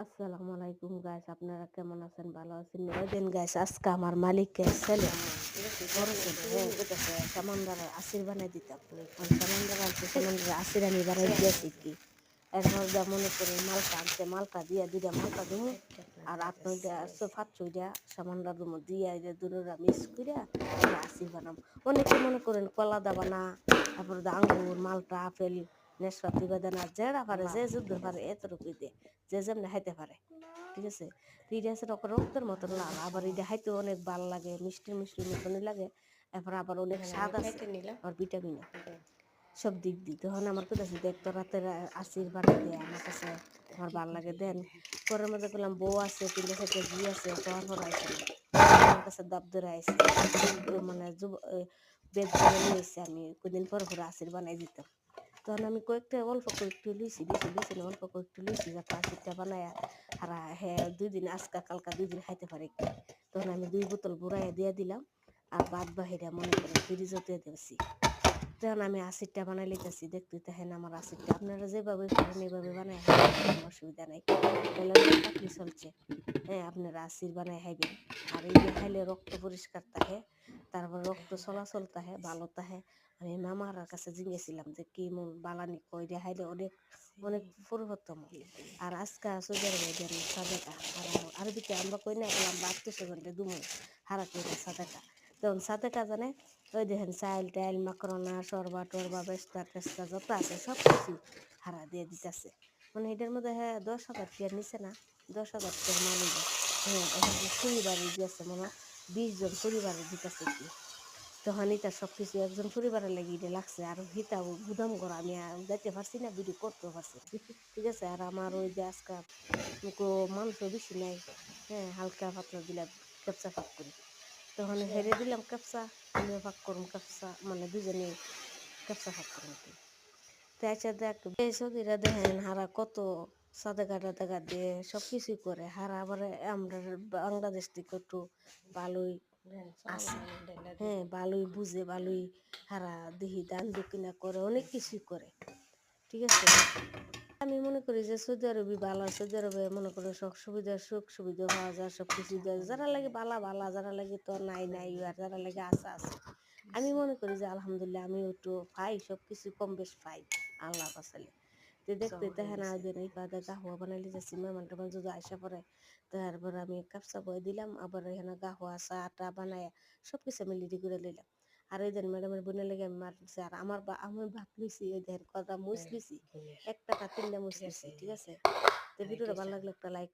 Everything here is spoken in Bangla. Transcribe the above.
আসসালামু আলাইকুম গাইস, আপনারা কেমন আছেন? ভালো আছেন? ওই দিন গাইস আজকে আমার মালিকের ছেলে বড় ছেলে সামানদারে আসির বানাই দিতাম। সামানদার আনছে, সামানদারে আসির আমি বানাই দিয়েছি কি এরপর যা মনে করেন মালকা আনছে, মালকা দিয়ে দুইটা মালকা দুমু আর 8-9টা 5-6টা সামানদার দুমু দিয়ে দুটা মিক্স করে আসির বানাম। অনেকে মনে করেন কলা দা বানা, তারপর আঙ্গুর, মালটা, আপেল, নেশপাতি, বেদানা যেটা পারে, যে যুদ্ধ পারে এতটুকু দিয়ে যে যেমনি খাইতে পারে। ঠিক আছে, এটা আছে রক্তের মতন লাল, আবার এটা খাইতে অনেক ভালো লাগে, মিষ্টি মিষ্টি মতনই লাগে। এরপর আবার অনেক স্বাদ আছে, আবার ভিটামিন সব দিক দিই। তখন আমার কাছে দেখ তো রাতের আসির বানিয়ে দেয় আমার কাছে, আমার ভালো লাগে। দেন পরের মধ্যে করলাম বউ আছে, 3-4টা জি আছে, তখন পর আইসে না আমার কাছে দাব ধরে আইসে মানে বেদ নিয়ে এসে আমি কদিন পর পরে আসির বানাই দিতাম। তখন আমি কয়েকটা অল্প কয়েকটু লুইছি, বেশি লুইছি না, অল্প কয়েকটু লুইছি যাতে আসিরটা বানায় হারা হ্যাঁ 2 দিন আজকা কালকা 2 দিন খাইতে পারে। তখন আমি 2 বোতল বুড়াইয়া দিয়ে দিলাম আর বাদ বাহিরা মনে করেন ফ্রিজও দিয়ে দিয়েছি। তখন আমি আসিরটা বানাই লিতেছি, দেখতে দেখেন আমার আসিরটা আপনারা যেভাবে পারেন এইভাবে বানাই কোনো অসুবিধা নাই। তাহলে পাতলি চলছে, হ্যাঁ আপনারা আসির বানাই খাইবেন। আর এই যে খাইলে রক্ত পরিষ্কার থাকে, তারপর রক্ত চলাচল থাকে, ভালো থাকে। আমি মামার কাছে জিজ্ঞেছিলাম যে কি মন বালানি কই রে খাইলে অনেক অনেক পরিবর্তন। আর আজকা সুজার দেন সাদাকা আর আরবিতে আমরা কই না বললাম 32 ঘন্টা দুমু হারা কইরা সাদাকা। তখন সাদাকা জানে ওই দেখেন চাইল টাইল মাকরনা সরবা টরবা বেস্তা টেস্তা যত আছে সব কিছু হারা দিয়ে দিতেছে। মানে এটার মধ্যে হ্যাঁ 10,000 টাকার নিচে না, 10,000 টাকার মালিক। হ্যাঁ এখন পরিবারে দিয়েছে মনে 20 জন পরিবারে দিতেছে কি। তখন এটা সব কিছু একজন পরিবারের লাগি এটা লাগছে। আর হিতা গুদাম ঘর আমি যাইতে পারছি না, ভিডিও করতেও পারছি না। ঠিক আছে, আর আমার ওই যে আজকাল মাংস বেশি নাই, হ্যাঁ হালকা পাতলা দিলাম ক্যাপসা ফাঁক করি। তখন হেরে দিলাম ক্যাপসা, আমিও ফাঁক করুম ক্যাপসা, মানে দুজনে ক্যাপসা ফাঁক করুম কি। তাই দেখ এই সৌদিরা দেখেন হারা কত সাদা কাটা টাকা দিয়ে সব কিছুই করে, হারা আবার আমরা বাংলাদেশ থেকে একটু ভালোই আছে, হ্যাঁ ভালোই বুঝে, ভালোই হারা দেখি দান দক্ষিণা করে, অনেক কিছুই করে। ঠিক আছে, আমি মনে করি যে সৌদি আরবই ভালো। সৌদি আরবে মনে করো সব সুবিধা সুখ সুবিধা পাওয়া যায়, সব কিছু দেয়, যারা লাগে বালা বালা, যারা লাগে তো নাই নাই, আর যারা লাগে আছে আছে। আমি মনে করি যে আলহামদুলিল্লাহ আমি একটু পাই, সব কিছু কম বেশ পাই আল্লাহ বাসালে। তো দেখতে দেখে না ওই দিন এই পাদা গাহুয়া বানাইলে যাচ্ছি মেহমান টেমান যদি আসা পড়ে, তারপর আমি কাপসা বয়ে দিলাম, আবার এখানে গাহুয়া চা টা বানায় সব কিছু আমি রেডি করে নিলাম। আর ওই দিন ম্যাডামের বোনের লেগে আমি মারছি, আর আমি ভাত লুইছি, ওই দেন কথা মুছ লুইছি, 1 টাকা 3টা মুছ লুইছি। ঠিক আছে, তো ভিডিওটা ভালো লাগলে একটা লাইক